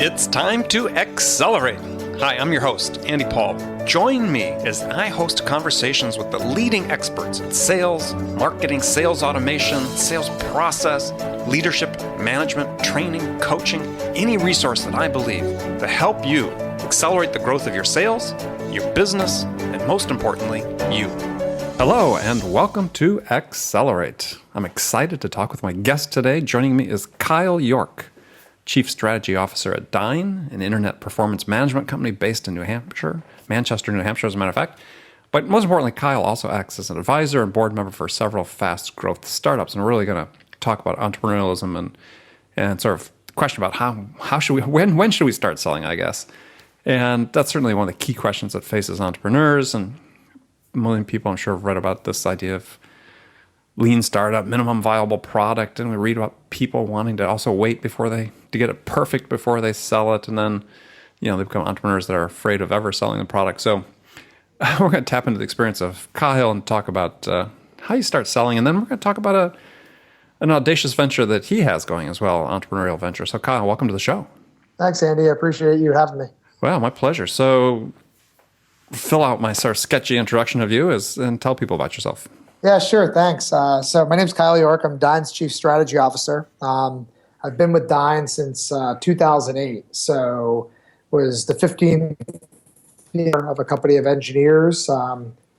It's time to accelerate. Hi, I'm your host, Andy Paul. Join me as I host conversations with the leading experts in sales, marketing, sales automation, sales process, leadership, management, training, coaching, any resource that I believe to help you accelerate the growth of your sales, your business, and most importantly, you. Hello, and welcome to Accelerate. I'm excited to talk with my guest today. Joining me is Kyle York, Chief Strategy Officer at Dyn, an internet performance management company based in New Hampshire, Manchester, New Hampshire, as a matter of fact. But most importantly, Kyle also acts as an advisor and board member for several fast growth startups. And we're really going to talk about entrepreneurialism and sort of question about how should we, when should we start selling, I guess. And that's certainly one of the key questions that faces entrepreneurs. And a million people, I'm sure, have read about this idea of lean startup, minimum viable product, and we read about people wanting to also wait to get it perfect before they sell it, and then they become entrepreneurs that are afraid of ever selling the product. So we're going to tap into the experience of Kyle and talk about how you start selling, and then we're going to talk about an audacious venture that he has going as well, entrepreneurial venture. So Kyle, welcome to the show. Thanks, Andy. I appreciate you having me. Well, my pleasure. So fill out my sort of sketchy introduction of you and tell people about yourself. Yeah, sure. Thanks. So my name's Kyle York. I'm Dyn's Chief Strategy Officer. I've been with Dyn since 2008. So was the 15th year of a company of engineers.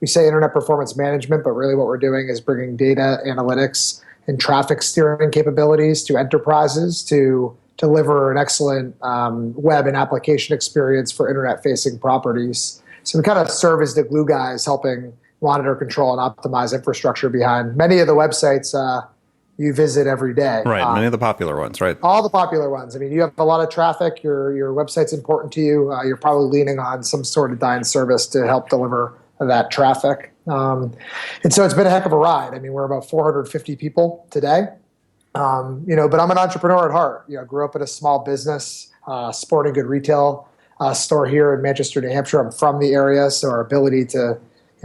We say internet performance management, but really what we're doing is bringing data analytics and traffic steering capabilities to enterprises to deliver an excellent web and application experience for internet-facing properties. So we kind of serve as the glue guys helping monitor, control, and optimize infrastructure behind many of the websites you visit every day. Right, many of the popular ones, right? All the popular ones. I mean, you have a lot of traffic. Your website's important to you. You're probably leaning on some sort of Dyn service to help deliver that traffic. And so it's been a heck of a ride. I mean, we're about 450 people today. But I'm an entrepreneur at heart. Grew up in a small business, sporting good retail store here in Manchester, New Hampshire. I'm from the area, so our ability to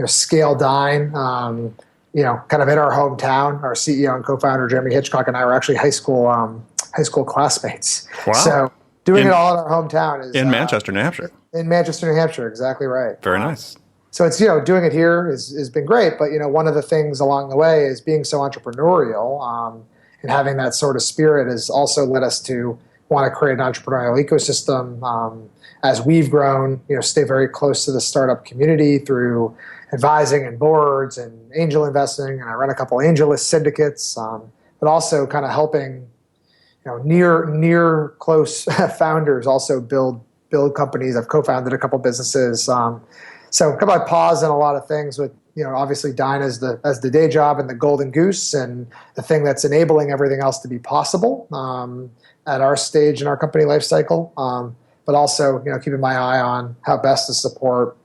scale Dyn, kind of in our hometown. Our CEO and co-founder, Jeremy Hitchcock, and I were actually high school classmates. Wow. So doing it all in our hometown is... In Manchester, New Hampshire. In Manchester, New Hampshire, exactly right. Very nice. So it's, doing it here has been great, but, one of the things along the way is being so entrepreneurial and having that sort of spirit has also led us to want to create an entrepreneurial ecosystem. As we've grown, stay very close to the startup community through advising and boards and angel investing, and I run a couple AngelList syndicates, but also kind of helping, near close founders also build companies. I've co-founded a couple businesses, so kind of pause in a lot of things with, obviously Dyn as the day job and the golden goose and the thing that's enabling everything else to be possible at our stage in our company life cycle, but also keeping my eye on how best to support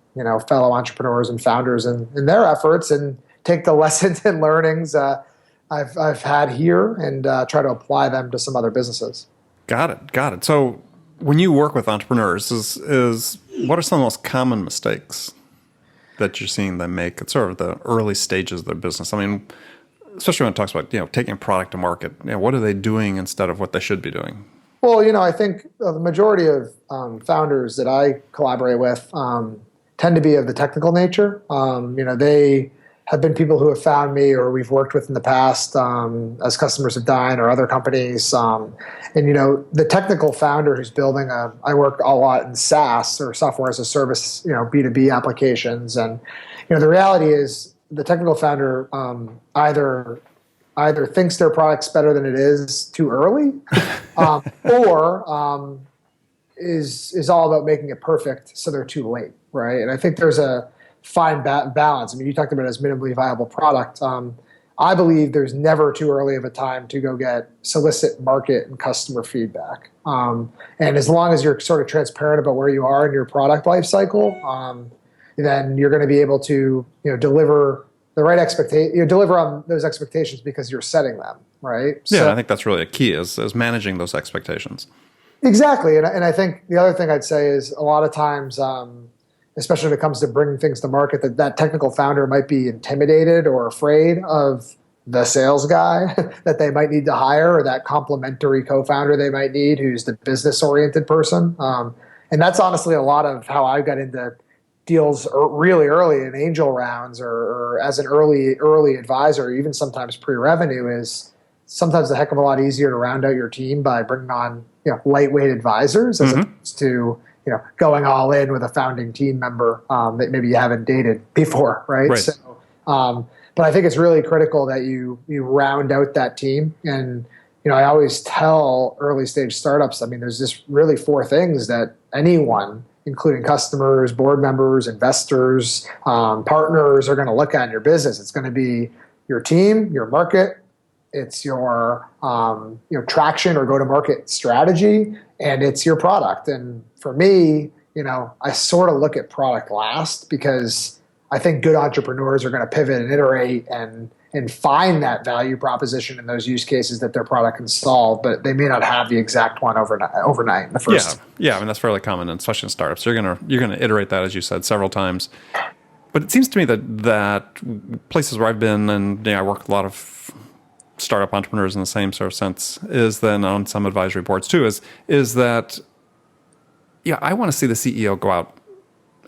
fellow entrepreneurs and founders in their efforts and take the lessons and learnings I've had here and try to apply them to some other businesses. Got it. So when you work with entrepreneurs, is what are some of the most common mistakes that you're seeing them make at sort of the early stages of their business? I mean, especially when it talks about taking a product to market, what are they doing instead of what they should be doing? Well, I think the majority of founders that I collaborate with tend to be of the technical nature. They have been people who have found me or we've worked with in the past as customers of Dyn or other companies. The technical founder who's building I work a lot in SaaS or software as a service, B2B applications. And, the reality is the technical founder either thinks their product's better than it is too early or is all about making it perfect so they're too late. Right, and I think there's a fine balance. I mean, you talked about it as minimally viable product. I believe there's never too early of a time to go solicit market and customer feedback. And as long as you're sort of transparent about where you are in your product life cycle, then you're going to be able to deliver the right expectation. Deliver on those expectations because you're setting them right. Yeah, so, I think that's really a key is managing those expectations. Exactly, and I think the other thing I'd say is a lot of times. Especially when it comes to bringing things to market, that technical founder might be intimidated or afraid of the sales guy that they might need to hire, or that complementary co-founder they might need who's the business-oriented person. And that's honestly a lot of how I got into deals really early in angel rounds, or as an early advisor, even sometimes pre-revenue. Is sometimes a heck of a lot easier to round out your team by bringing on lightweight advisors as opposed to going all in with a founding team member that maybe you haven't dated before, right? So, but I think it's really critical that you round out that team. And I always tell early stage startups, I mean, there's just really four things that anyone, including customers, board members, investors, partners, are going to look at in your business. It's going to be your team, your market, it's your traction or go-to-market strategy, and it's your product. And for me, I sort of look at product last, because I think good entrepreneurs are going to pivot and iterate and find that value proposition in those use cases that their product can solve, but they may not have the exact one overnight in the first. Yeah. I mean, that's fairly common, especially in startups. You're gonna iterate that, as you said, several times. But it seems to me that places where I've been, and I work with a lot of startup entrepreneurs in the same sort of sense, is then on some advisory boards too, is that I want to see the CEO go out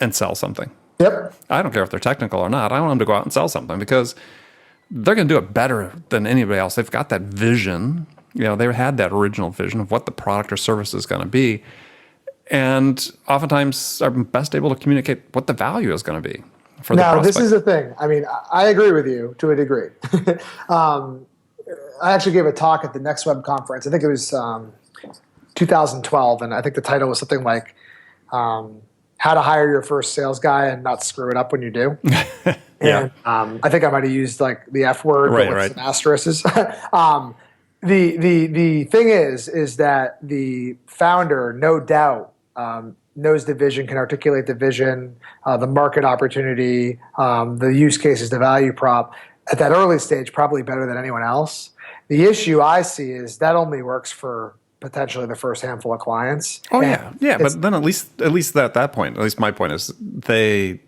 and sell something. Yep. I don't care if they're technical or not. I want them to go out and sell something, because they're going to do it better than anybody else. They've got that vision. They had that original vision of what the product or service is going to be, and oftentimes are best able to communicate what the value is going to be for the prospect. Now, this is the thing. I mean, I agree with you to a degree. I actually gave a talk at the Next Web conference. I think it was 2012, and I think the title was something like "How to Hire Your First Sales Guy and Not Screw It Up When You Do." And I think I might have used like the F word, but with some asterisks. The thing is that the founder, no doubt, knows the vision, can articulate the vision, the market opportunity, the use cases, the value prop at that early stage, probably better than anyone else. The issue I see is that only works for potentially the first handful of clients. Oh, yeah. But then at least at that point, at least my point is they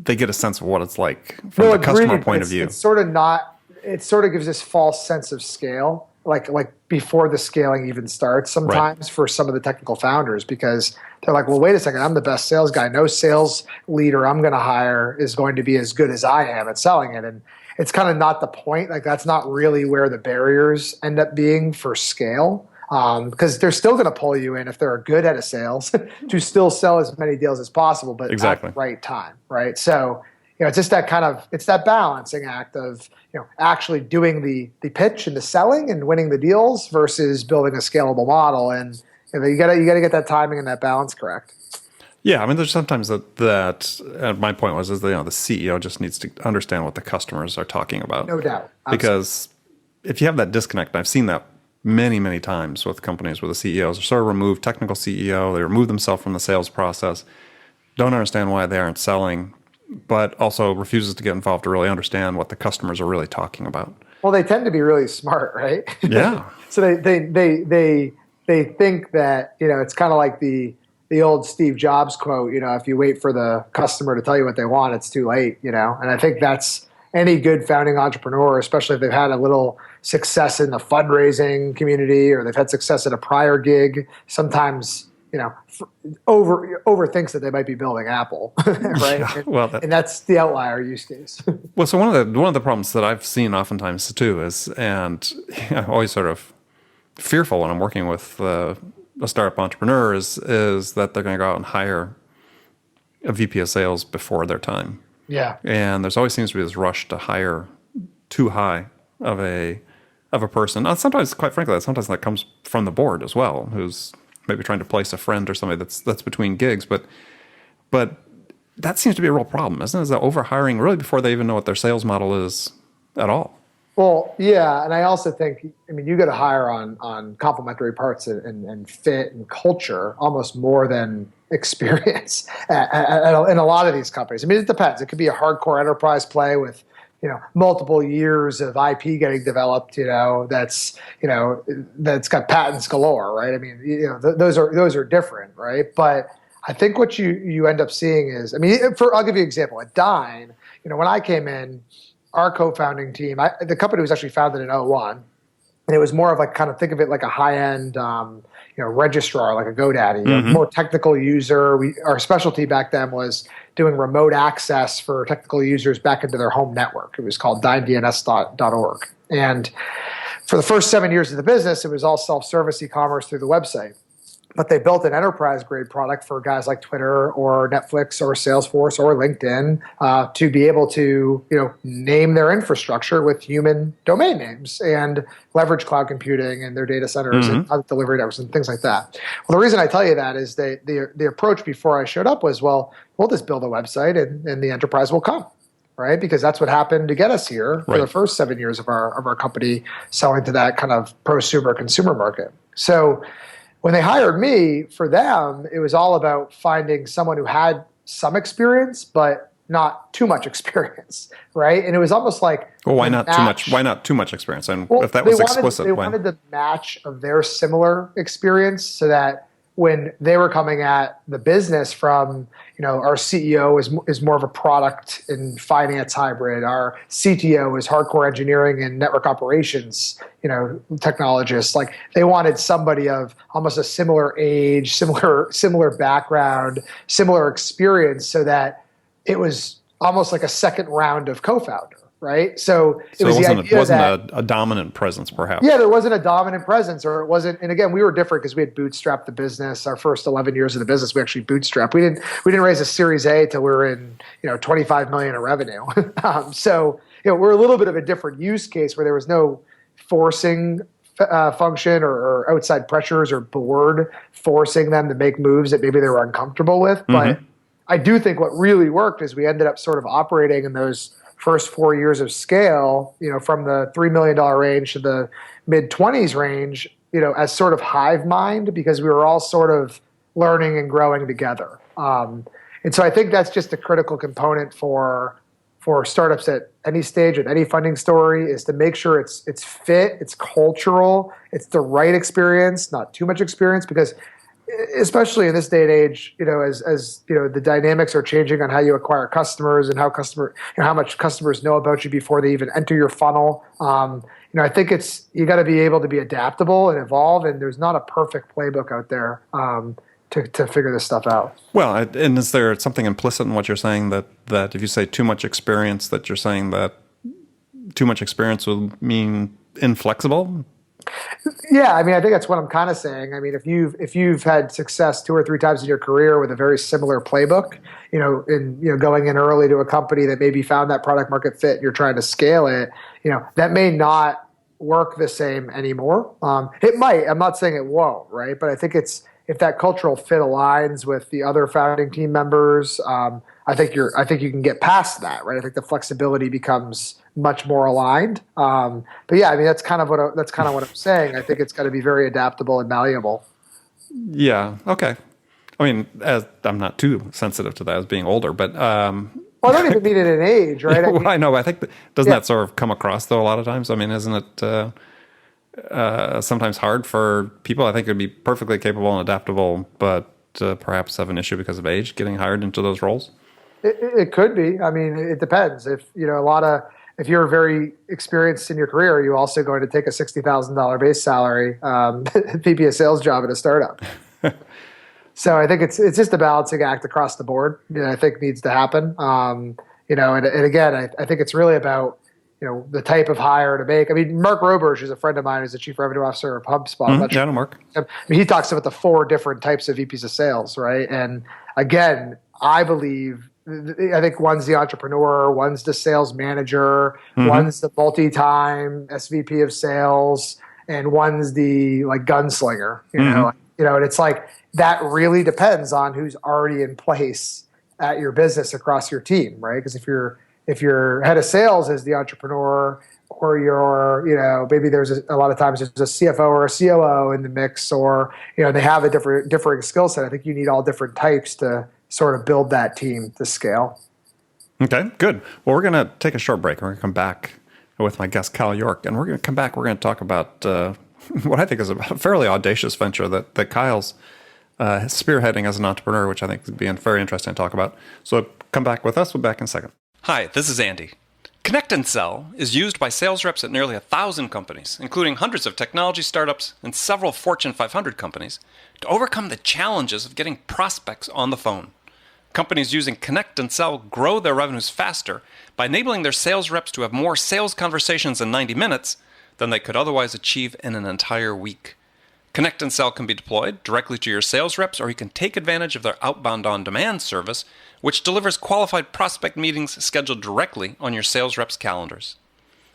get a sense of what it's like from the customer point of view. It's sort of not. It sort of gives this false sense of scale, like before the scaling even starts. Sometimes for some of the technical founders, because they're like, well, wait a second, I'm the best sales guy. No sales leader I'm going to hire is going to be as good as I am at selling it. And it's kind of not the point. Like, that's not really where the barriers end up being for scale. Because they're still going to pull you in if they're good at a sales to still sell as many deals as possible, but at the right time, right? So, it's just it's that balancing act of, actually doing the pitch and the selling and winning the deals versus building a scalable model. And you got to get that timing and that balance correct. Yeah, I mean, there's sometimes that my point was the CEO just needs to understand what the customers are talking about. No doubt. Absolutely. Because if you have that disconnect, and I've seen that many, many times with companies where the CEOs are sort of removed, technical CEO, they remove themselves from the sales process, don't understand why they aren't selling, but also refuses to get involved to really understand what the customers are really talking about. Well, they tend to be really smart, right? Yeah. So they think that, it's kind of like the old Steve Jobs quote, if you wait for the customer to tell you what they want, it's too late, And I think that's any good founding entrepreneur, especially if they've had a little success in the fundraising community or they've had success at a prior gig, sometimes, overthinks that they might be building Apple, right? Yeah, and that's the outlier use case. Well, so one of the problems that I've seen oftentimes too is, and I'm always sort of fearful when I'm working with a startup entrepreneur is that they're going to go out and hire a VP of sales before their time. Yeah. And there's always seems to be this rush to hire too high of a person. Now, sometimes, quite frankly, sometimes that comes from the board as well, who's maybe trying to place a friend or somebody that's between gigs. But that seems to be a real problem, isn't it? Is that overhiring really before they even know what their sales model is at all? Well, yeah, and I also think, you got to hire on complementary parts and fit and culture almost more than experience in a lot of these companies. It depends. It could be a hardcore enterprise play with multiple years of IP getting developed. That's got patents galore, right? Those are different, right? But I think what you end up seeing is, I'll give you an example. At Dyn, when I came in, our co-founding team, the company was actually founded in '01. And it was more of like, kind of think of it like a high-end, registrar, like a GoDaddy, a more technical user. Our specialty back then was doing remote access for technical users back into their home network. It was called dinedns.org. And for the first 7 years of the business, it was all self-service e-commerce through the website. But they built an enterprise-grade product for guys like Twitter or Netflix or Salesforce or LinkedIn to be able to, name their infrastructure with human domain names and leverage cloud computing and their data centers and other delivery networks and things like that. Well, the reason I tell you that is the approach before I showed up was, well, we'll just build a website and the enterprise will come. Right, because that's what happened to get us here for the first 7 years of our company selling to that kind of prosumer consumer market. So when they hired me, for them, it was all about finding someone who had some experience, but not too much experience, right? And it was almost like, well, why not too much? Why not too much experience? And if that was explicit, they wanted the match of their similar experience, so that when they were coming at the business from, our CEO is more of a product and finance hybrid. Our CTO is hardcore engineering and network operations, technologists. Like, they wanted somebody of almost a similar age, similar background, similar experience, so that it was almost like a second round of co-founder. Right, so it wasn't a dominant presence, perhaps. Yeah, there wasn't a dominant presence, or it wasn't. And again, we were different because we had bootstrapped the business. Our first 11 years of the business, we actually bootstrapped. We didn't raise a Series A till we were in 25 million in revenue. So we're a little bit of a different use case where there was no forcing function or outside pressures or board forcing them to make moves that maybe they were uncomfortable with. But I do think what really worked is we ended up sort of operating in those first 4 years of scale, from the $3 million range to the mid-20s range, as sort of hive mind, because we were all sort of learning and growing together. And so I think that's just a critical component for startups at any stage with any funding story, is to make sure it's fit, it's cultural, it's the right experience, not too much experience, because especially in this day and age, as the dynamics are changing on how you acquire customers and how much customers know about you before they even enter your funnel. I think you got to be able to be adaptable and evolve, and there's not a perfect playbook out there to figure this stuff out. Well, and is there something implicit in what you're saying that if you say too much experience, that you're saying that too much experience will mean inflexible? Yeah, I think that's what I'm kind of saying. If you've had success 2 or 3 times in your career with a very similar playbook, going in early to a company that maybe found that product market fit and you're trying to scale it, that may not work the same anymore. It might. I'm not saying it won't, right? But I think if that cultural fit aligns with the other founding team members, I think you can get past that, right? I think the flexibility becomes much more aligned. But yeah, that's kind of what I'm saying. I think it's got to be very adaptable and malleable. Yeah. Okay. As I'm not too sensitive to that as being older, but well, I don't even mean it in age, right? I know. But I think doesn't that sort of come across though a lot of times? Isn't it sometimes hard for people? I think it'd be perfectly capable and adaptable, but perhaps have an issue because of age getting hired into those roles. It could be. It depends. If you're very experienced in your career, are you also going to take a $60,000 base salary VP of sales job at a startup? So I think it's just a balancing act across the board. I think needs to happen. And again, I think it's really about the type of hire to make. Mark Roberge is a friend of mine who's the chief revenue officer of HubSpot. Yeah, Mark. He talks about the 4 different types of VPs of sales, right? And again, I think one's the entrepreneur, one's the sales manager, one's the multi-time SVP of sales, and one's the gunslinger. And it's like that really depends on who's already in place at your business across your team, right? Because if your head of sales is the entrepreneur, or you're, maybe there's a lot of times there's a CFO or a COO in the mix, or they have a differing skill set. I think you need all different types to sort of build that team to scale. Okay, good. Well, we're going to take a short break. We're going to come back with my guest, Kyle York, and we're going to come back. We're going to talk about what I think is a fairly audacious venture that Kyle's spearheading as an entrepreneur, which I think would be very interesting to talk about. So come back with us. We'll be back in a second. Hi, this is Andy. Connect and Sell is used by sales reps at nearly 1,000 companies, including hundreds of technology startups and several Fortune 500 companies, to overcome the challenges of getting prospects on the phone. Companies using Connect and Sell grow their revenues faster by enabling their sales reps to have more sales conversations in 90 minutes than they could otherwise achieve in an entire week. Connect and Sell can be deployed directly to your sales reps, or you can take advantage of their outbound on-demand service, which delivers qualified prospect meetings scheduled directly on your sales reps' calendars.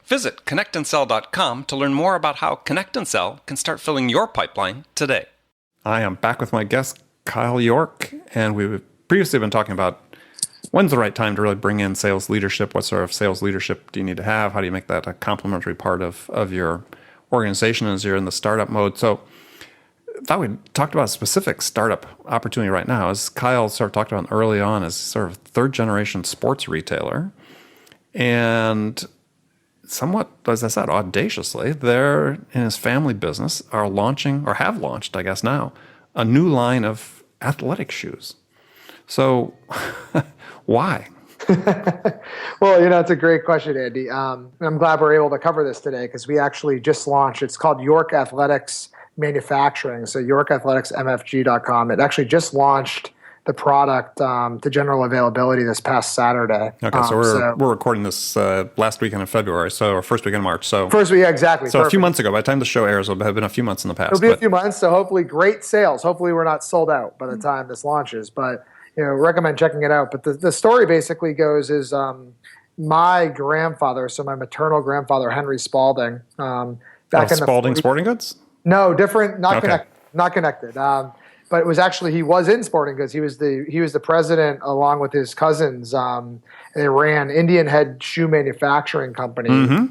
Visit connectandsell.com to learn more about how Connect and Sell can start filling your pipeline today. I am back with my guest, Kyle York, and we've previously been talking about when's the right time to really bring in sales leadership. What sort of sales leadership do you need to have? How do you make that a complementary part of your organization as you're in the startup mode? So I thought we talked about a specific startup opportunity right now. As Kyle sort of talked about early on, as sort of third generation sports retailer, and somewhat, as I said, audaciously, they're in his family business are launching, or have launched, I guess now, a new line of athletic shoes. So why? Well, it's a great question, Andy. I'm glad we're able to cover this today because we actually just launched. It's called York Athletics Manufacturing. So YorkAthleticsMFG.com. It actually just launched the product to general availability this past Saturday. Okay, so we're recording this last weekend of February, or first weekend of March. So first week, yeah, exactly. So Perfect. A few months ago, by the time the show airs, it'll have been a few months in the past. It'll be a few months, so hopefully great sales. Hopefully we're not sold out by the time this launches, but recommend checking it out. But the story basically goes is my grandfather, so my maternal grandfather, Henry Spalding, back in the Spalding Sporting Goods? No, different, not connected. But it was actually, he was in sporting goods. He was the president along with his cousins. They ran Indian Head Shoe Manufacturing Company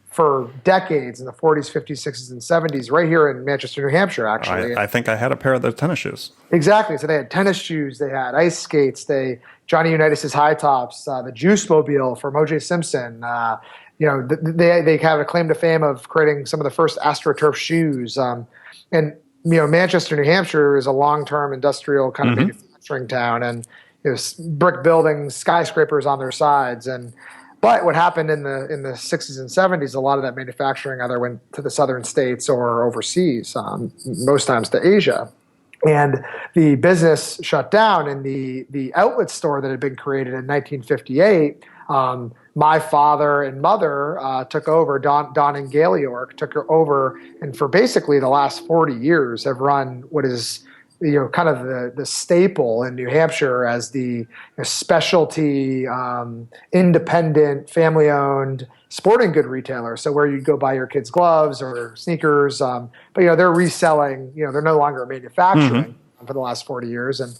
for decades in the 40s, 50s, 60s, and 70s, right here in Manchester, New Hampshire, actually. I think I had a pair of their tennis shoes. Exactly. So they had tennis shoes, they had ice skates, Johnny Unitas' high tops, the Juice Mobile from O.J. Simpson. They have a claim to fame of creating some of the first AstroTurf shoes. And Manchester, New Hampshire is a long-term industrial kind of manufacturing town, and brick buildings, skyscrapers on their sides. But what happened in the 60s and 70s, a lot of that manufacturing either went to the southern states or overseas, most times to Asia. And the business shut down, and the outlet store that had been created in 1958, my father and mother took over, Don and Gail York took her over, and for basically the last 40 years have run what is kind of the staple in New Hampshire as the specialty, independent, family-owned sporting good retailer. So where you'd go buy your kids' gloves or sneakers, but they're reselling. They're no longer manufacturing for the last 40 years, and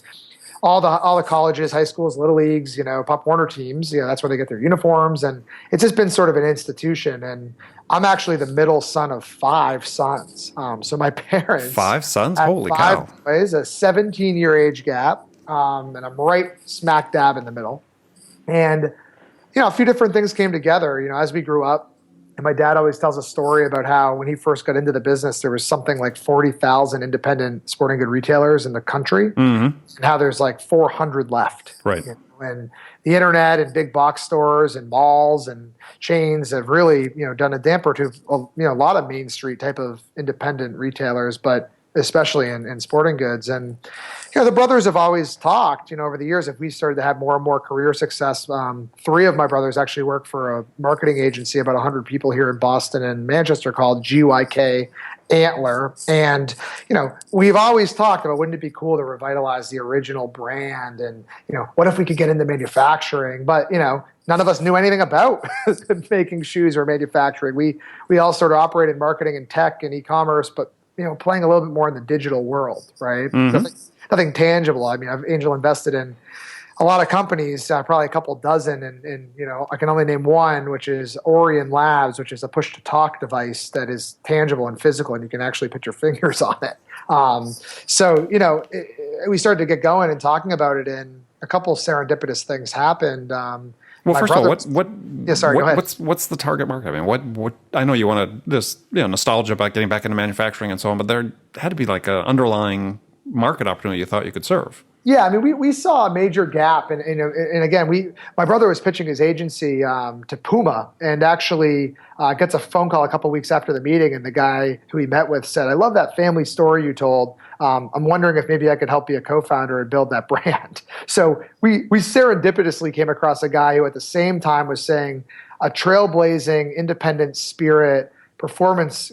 all the colleges, high schools, little leagues, Pop Warner teams, that's where they get their uniforms, and it's just been sort of an institution. And I'm actually the middle son of 5 sons. So my parents 5 sons, holy cow! Boys, a 17-year age gap, and I'm right smack dab in the middle. And a few different things came together. As we grew up. And my dad always tells a story about how when he first got into the business, there was something like 40,000 independent sporting good retailers in the country, and how there's like 400 left. Right. And the internet and big box stores and malls and chains have really, done a damper to, a lot of Main Street type of independent retailers, but especially in sporting goods. And the brothers have always talked, over the years, if we started to have more and more career success. 3 of my brothers actually work for a marketing agency, about 100 people here in Boston and Manchester, called GYK Antler. And, we've always talked about, wouldn't it be cool to revitalize the original brand? And, what if we could get into manufacturing? But, none of us knew anything about making shoes or manufacturing. We all sort of operate in marketing and tech and e-commerce, but playing a little bit more in the digital world, right? Nothing tangible. I mean, I've angel invested in a lot of companies, probably a couple dozen, and I can only name one, which is Orion Labs, which is a push-to-talk device that is tangible and physical, and you can actually put your fingers on it. We started to get going and talking about it, and a couple serendipitous things happened. Well, first of all, go ahead. What's the target market? I mean, what? I know you want to this nostalgia about getting back into manufacturing and so on, but there had to be like an underlying market opportunity you thought you could serve. Yeah, I mean, we saw a major gap, and again, my brother was pitching his agency to Puma, and actually gets a phone call a couple weeks after the meeting, and the guy who he met with said, "I love that family story you told. I'm wondering if maybe I could help be a co-founder and build that brand." So we serendipitously came across a guy who, at the same time, was saying a trailblazing, independent spirit, performance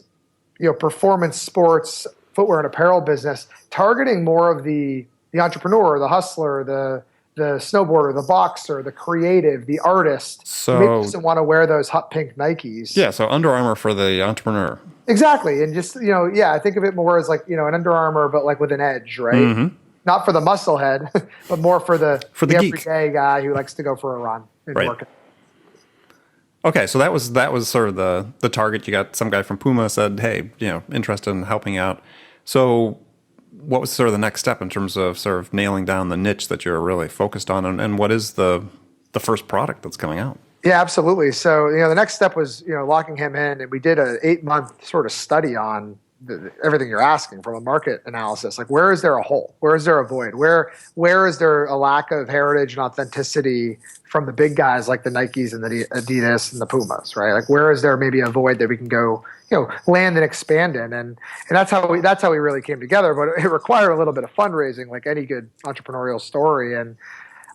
sports footwear and apparel business, targeting more of the entrepreneur, the hustler, the snowboarder, the boxer, the creative, the artist. So maybe doesn't want to wear those hot pink Nikes. Yeah, so Under Armour for the entrepreneur. Exactly, and just I think of it more as like an Under Armour, but like with an edge, right? Mm-hmm. Not for the muscle head, but more for the geek. everyday guy who likes to go for a run and work it. Okay, so that was sort of the target. You got some guy from Puma said, "Hey, interested in helping out." So what was sort of the next step in terms of sort of nailing down the niche that you're really focused on, and what is the first product that's coming out? Yeah, absolutely. So the next step was locking him in, and we did an 8-month sort of study on everything you're asking from a market analysis. Like, where is there a hole? Where is there a void? Where is there a lack of heritage and authenticity from the big guys like the Nikes and the Adidas and the Pumas, right? Like, where is there maybe a void that we can go, land and expand in? And that's how we really came together. But it required a little bit of fundraising, like any good entrepreneurial story. And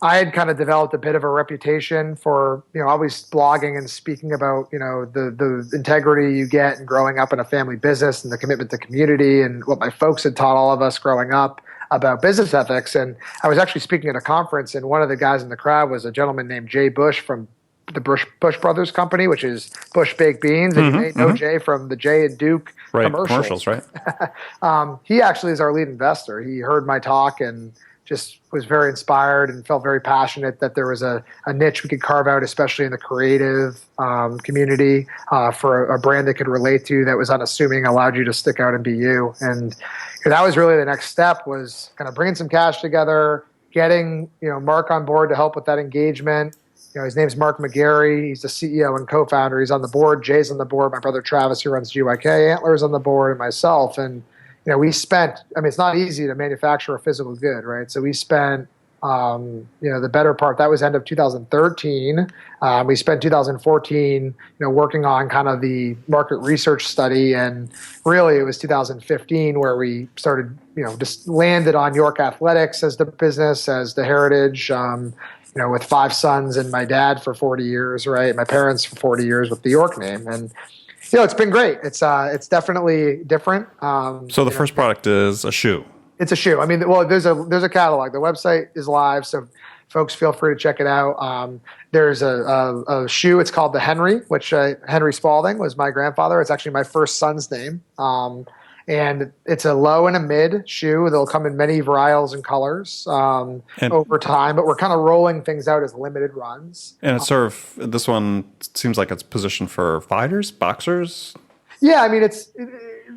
I had kind of developed a bit of a reputation for, always blogging and speaking about, the integrity you get in growing up in a family business and the commitment to community and what my folks had taught all of us growing up about business ethics. And I was actually speaking at a conference, and one of the guys in the crowd was a gentleman named Jay Bush from the Bush Brothers Company, which is Bush Baked Beans. And you may know Jay from the Jay and Duke commercials, right? He actually is our lead investor. He heard my talk and just was very inspired and felt very passionate that there was a niche we could carve out, especially in the creative community, for a brand that could relate to, that was unassuming, allowed you to stick out and be you. And that was really the next step, was kind of bringing some cash together, getting Mark on board to help with that engagement. His name's Mark McGarry. He's the CEO and co-founder. He's on the board. Jay's on the board. My brother Travis, who runs GYK Antlers, on the board, and myself. And we spent, it's not easy to manufacture a physical good, right? So we spent, the better part, that was end of 2013. We spent 2014, working on kind of the market research study. And really it was 2015 where we started, just landed on York Athletics as the business, as the heritage, with 5 sons and my dad for 40 years, right? My parents for 40 years with the York name. And it's been great. It's definitely different. So the first product is a shoe. It's a shoe. There's a catalog. The website is live, so folks feel free to check it out. There's a shoe. It's called the Henry, which Henry Spalding was my grandfather. It's actually my first son's name. And it's a low and a mid shoe. They'll come in many varietals and colors over time, but we're kind of rolling things out as limited runs. And it's sort of, this one seems like it's positioned for fighters, boxers. Yeah, it's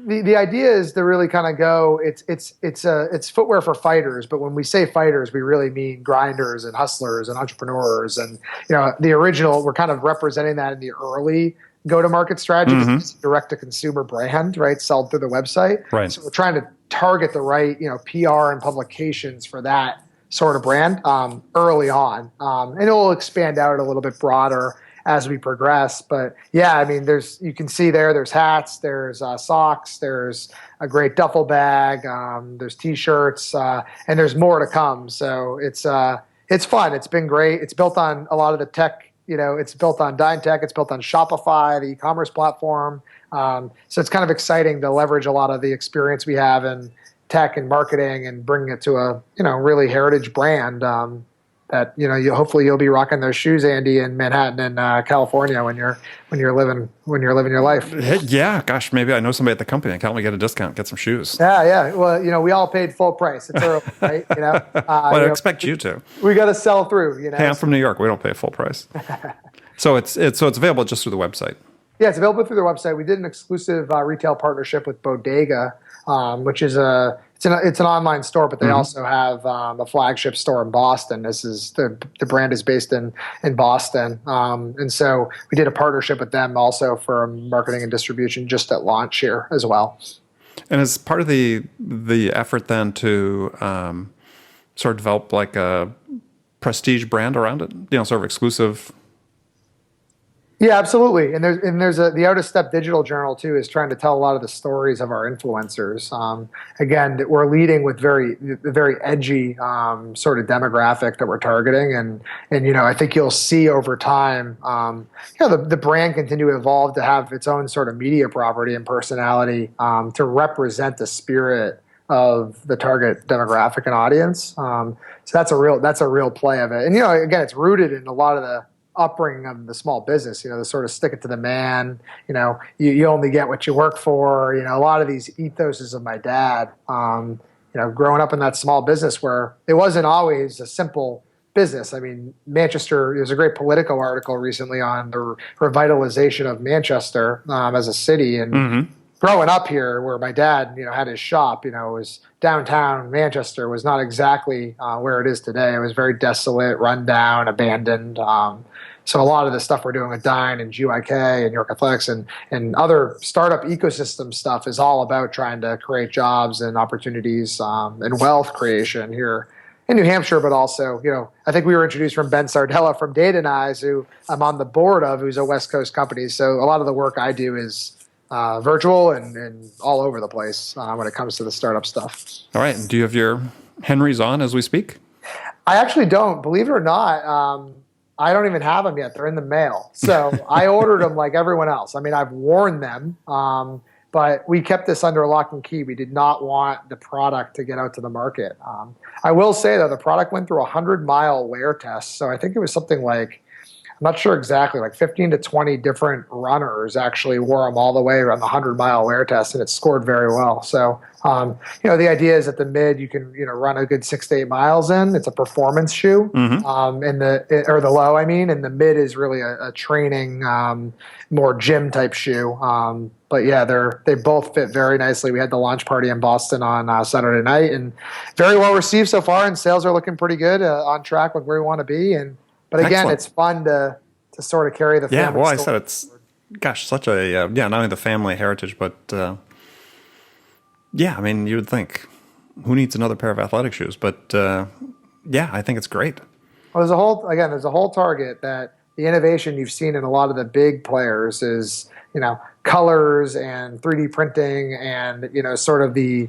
the idea is to really kind of go. It's footwear for fighters, but when we say fighters, we really mean grinders and hustlers and entrepreneurs. And the original, we're kind of representing that in the early go-to-market strategy, because it's a direct-to-consumer brand, right? Sold through the website. Right. So we're trying to target the right, PR and publications for that sort of brand early on, and it will expand out a little bit broader as we progress. But yeah, you can see there's hats, there's socks, there's a great duffel bag, there's T-shirts, and there's more to come. So it's fun. It's been great. It's built on a lot of the tech. It's built on DyneTech. It's built on Shopify, the e-commerce platform. So it's kind of exciting to leverage a lot of the experience we have in tech and marketing and bring it to a really heritage brand that hopefully you'll be rocking those shoes, Andy, in Manhattan and California when you're living your life. Yeah, gosh, maybe I know somebody at the company that can help me get a discount, get some shoes. Yeah. Well, we all paid full price. It's early, right? Well, I expect you to. We got to sell through. Hey, I'm from New York. We don't pay full price. So it's available just through the website. Yeah, it's available through their website. We did an exclusive retail partnership with Bodega, which is it's an online store, but they also have a flagship store in Boston. This is the brand is based in Boston, and so we did a partnership with them also for marketing and distribution just at launch here as well. And as part of the effort then to sort of develop like a prestige brand around it? Sort of exclusive. Yeah, absolutely. And there's the Out of Step Digital Journal too is trying to tell a lot of the stories of our influencers. Again, we're leading with very edgy sort of demographic that we're targeting, and I think you'll see over time, the brand continue to evolve to have its own sort of media property and personality to represent the spirit of the target demographic and audience. So that's a real play of it. And again, it's rooted in a lot of the upbringing of the small business, the sort of stick it to the man, you only get what you work for, a lot of these ethoses of my dad, growing up in that small business where it wasn't always a simple business. I mean, Manchester, there's a great Politico article recently on the revitalization of Manchester as a city. And growing up here where my dad, had his shop, was downtown Manchester was not exactly where it is today. It was very desolate, run down, abandoned. So a lot of the stuff we're doing with Dine and GYK and York Athletics and other startup ecosystem stuff is all about trying to create jobs and opportunities and wealth creation here in New Hampshire, but also, I think we were introduced from Ben Sardella from Data Eyes, who I'm on the board of, who's a West Coast company. So a lot of the work I do is virtual and all over the place when it comes to the startup stuff. All right. Do you have your Henrys on as we speak? I actually don't. Believe it or not, I don't even have them yet. They're in the mail. So I ordered them like everyone else. I mean, I've worn them, but we kept this under lock and key. We did not want the product to get out to the market. I will say, though, the product went through a 100-mile wear test. So I think it was something like, I'm not sure exactly, like 15 to 20 different runners actually wore them all the way around the 100-mile wear test, and it scored very well. So, the idea is at the mid, you can, run a good 6 to 8 miles in. It's a performance shoe, and the low, and the mid is really a training, more gym type shoe. But yeah, they both fit very nicely. We had the launch party in Boston on Saturday night, and very well received so far, and sales are looking pretty good, on track with where we want to be. But again, excellent. It's fun to sort of carry the family. Yeah, well, I said it's, such a, not only the family heritage, but, you would think, who needs another pair of athletic shoes? But, I think it's great. Well, there's a whole target that the innovation you've seen in a lot of the big players is, colors and 3D printing and, sort of the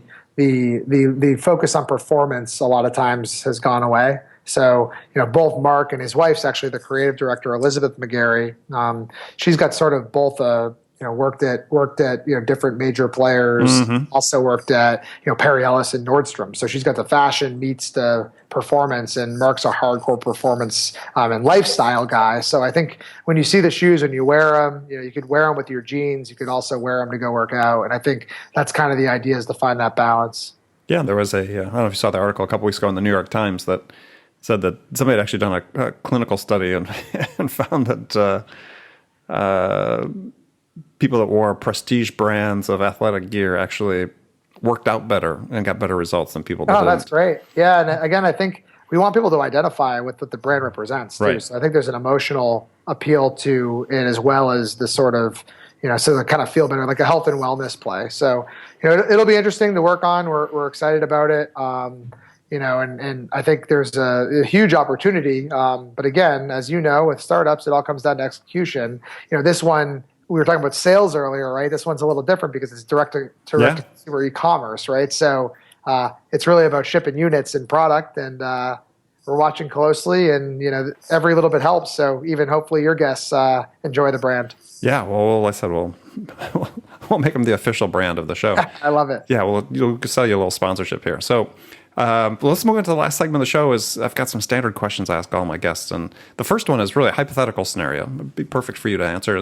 focus on performance a lot of times has gone away. So, both Mark and his wife's actually the creative director, Elizabeth McGarry. She's got sort of both worked at different major players. Also worked at Perry Ellis and Nordstrom. So she's got the fashion meets the performance, and Mark's a hardcore performance and lifestyle guy. So I think when you see the shoes and you wear them, you could wear them with your jeans. You could also wear them to go work out. And I think that's kind of the idea, is to find that balance. Yeah, there was I don't know if you saw the article a couple weeks ago in the New York Times that said that somebody had actually done a clinical study and found that people that wore prestige brands of athletic gear actually worked out better and got better results than people that didn't. That's great. Yeah, and again, I think we want people to identify with what the brand represents, too. Right. So I think there's an emotional appeal to it, as well as the sort of, so they kind of feel better, like a health and wellness play. So, it'll be interesting to work on. We're excited about it. And I think there's a huge opportunity. But again, as with startups, it all comes down to execution. This one, we were talking about sales earlier, right? This one's a little different because it's direct to consumer e-commerce, right? So it's really about shipping units and product, and we're watching closely, and every little bit helps. So even hopefully your guests enjoy the brand. Yeah, well, like I said, we'll make them the official brand of the show. I love it. Yeah, we'll sell you a little sponsorship here. So let's move into the last segment of the show. I've got some standard questions I ask all my guests, and the first one is really a hypothetical scenario. It'd be perfect for you to answer.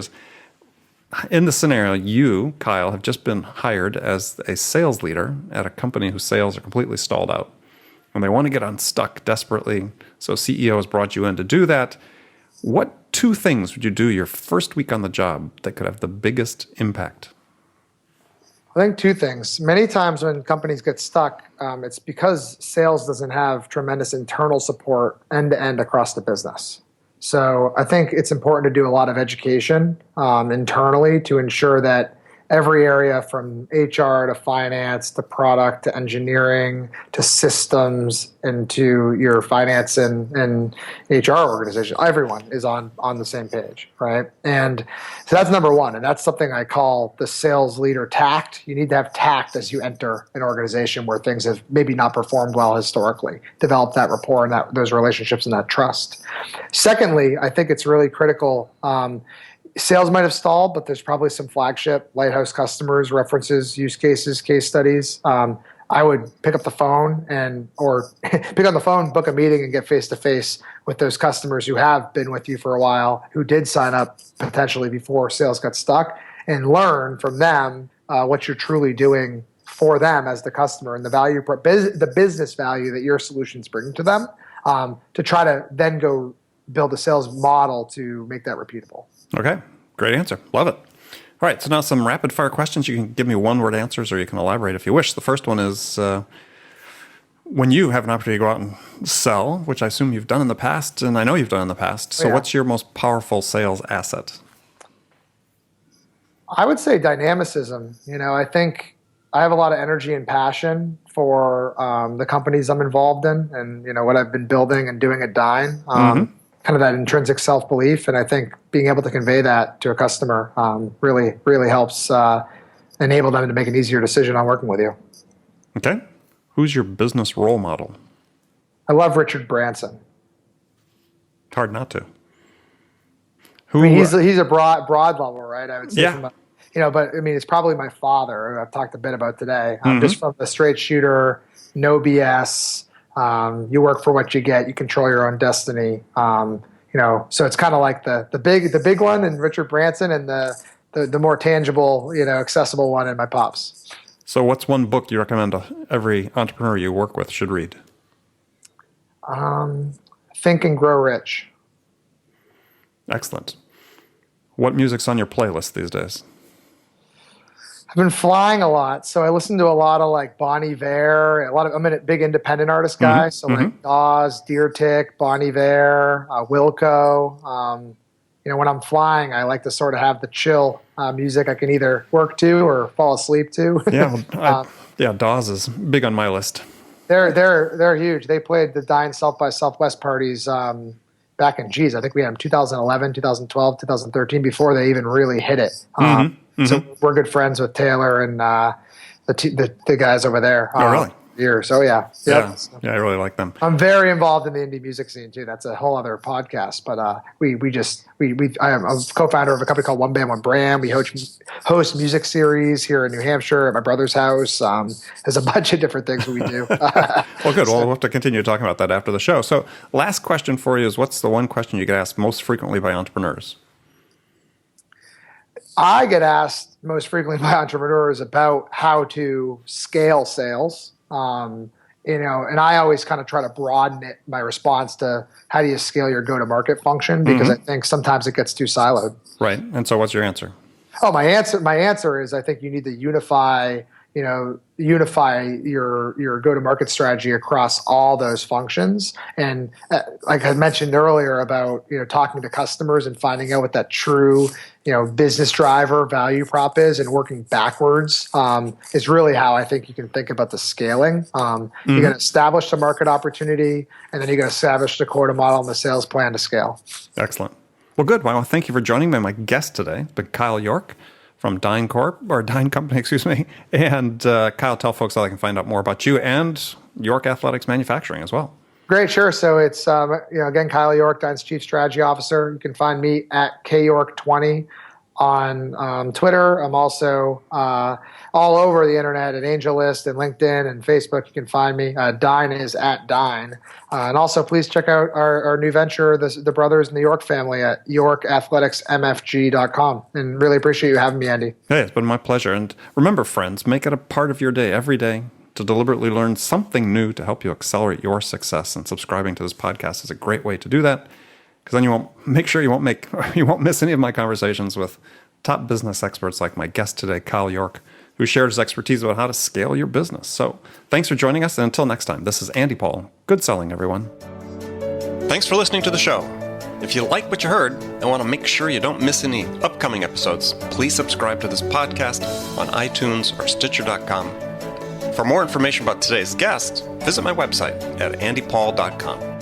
In the scenario, you, Kyle, have just been hired as a sales leader at a company whose sales are completely stalled out, and they want to get unstuck desperately. So CEO has brought you in to do that. What 2 things would you do your first week on the job that could have the biggest impact? I think 2 things. Many times when companies get stuck, it's because sales doesn't have tremendous internal support end-to-end across the business. So I think it's important to do a lot of education internally to ensure that every area from HR to finance to product to engineering to systems and to your finance and HR organization. Everyone is on the same page, right? And so that's number one. And that's something I call the sales leader tact. You need to have tact as you enter an organization where things have maybe not performed well historically. Develop that rapport and those relationships and that trust. Secondly, I think it's really critical. Sales might have stalled, but there's probably some flagship lighthouse customers, references, use cases, case studies. I would pick up the phone or pick on the phone, book a meeting, and get face to face with those customers who have been with you for a while, who did sign up potentially before sales got stuck, and learn from them what you're truly doing for them as the customer and the business value that your solutions bring to them, to try to then go build a sales model to make that repeatable. Okay, great answer. Love it. All right, so now some rapid fire questions. You can give me one-word answers or you can elaborate if you wish. The first one is, when you have an opportunity to go out and sell, which I assume you've done in the past, and I know you've done in the past, so what's your most powerful sales asset? I would say dynamicism. I think I have a lot of energy and passion for the companies I'm involved in and, what I've been building and doing at Dyn. Kind of that intrinsic self-belief. And I think being able to convey that to a customer really, really helps enable them to make an easier decision on working with you. Okay. Who's your business role model? I love Richard Branson. It's hard not to. He's a broad level, right? I would say, yeah. But it's probably my father, who I've talked a bit about today. Just from the straight shooter, no BS. You work for what you get. You control your own destiny. So it's kind of like the big one in Richard Branson, and the more tangible, accessible one in my pops. So what's one book you recommend every entrepreneur you work with should read? Think and Grow Rich. Excellent. What music's on your playlist these days? I've been flying a lot, so I listen to a lot of like Bon Iver. I'm a big independent artist guy, like Dawes, Deer Tick, Bon Iver, Wilco. When I'm flying, I like to sort of have the chill music I can either work to or fall asleep to. Yeah, Dawes is big on my list. They're huge. They played the Dyn South by Southwest parties back in, I think we had them 2011, 2012, 2013, before they even really hit it. So we're good friends with Taylor and the guys over there. Oh, really? Years. So yeah. Yeah, I really like them. I'm very involved in the indie music scene too. That's a whole other podcast. But I am a co-founder of a company called One Band One Brand. We host music series here in New Hampshire at my brother's house. There's a bunch of different things we do. Well, good. Well, we'll have to continue talking about that after the show. So last question for you is, what's the one question you get asked most frequently by entrepreneurs? I get asked most frequently by entrepreneurs about how to scale sales. And I always kind of try to broaden it, my response to how do you scale your go-to-market function, because I think sometimes it gets too siloed. Right. And so what's your answer? Oh, my answer is I think you need to unify your go-to-market strategy across all those functions. And like I mentioned earlier about, talking to customers and finding out what that true, business driver value prop is and working backwards is really how I think you can think about the scaling. You're going to establish the market opportunity, and then you're going to establish the quota model and the sales plan to scale. Excellent. Well, good. Well, thank you for joining me. My guest today, but Kyle York from Dyn Company, excuse me. And Kyle, tell folks how they can find out more about you and York Athletics Manufacturing as well. Great, sure. So it's, again, Kyle York, Dyn's Chief Strategy Officer. You can find me at kyork20 on Twitter. I'm also all over the internet at AngelList and LinkedIn and Facebook. You can find me. Dyn is at Dyn. And also, please check out our new venture, the Brothers in the York family, at yorkathleticsmfg.com. And really appreciate you having me, Andy. Hey, it's been my pleasure. And remember, friends, make it a part of your day every day to deliberately learn something new to help you accelerate your success. And subscribing to this podcast is a great way to do that, because then you won't miss any of my conversations with top business experts like my guest today, Kyle York, who shares his expertise about how to scale your business. So thanks for joining us. And until next time, this is Andy Paul. Good selling, everyone. Thanks for listening to the show. If you like what you heard and want to make sure you don't miss any upcoming episodes, please subscribe to this podcast on iTunes or Stitcher.com. For more information about today's guest, visit my website at andypaul.com.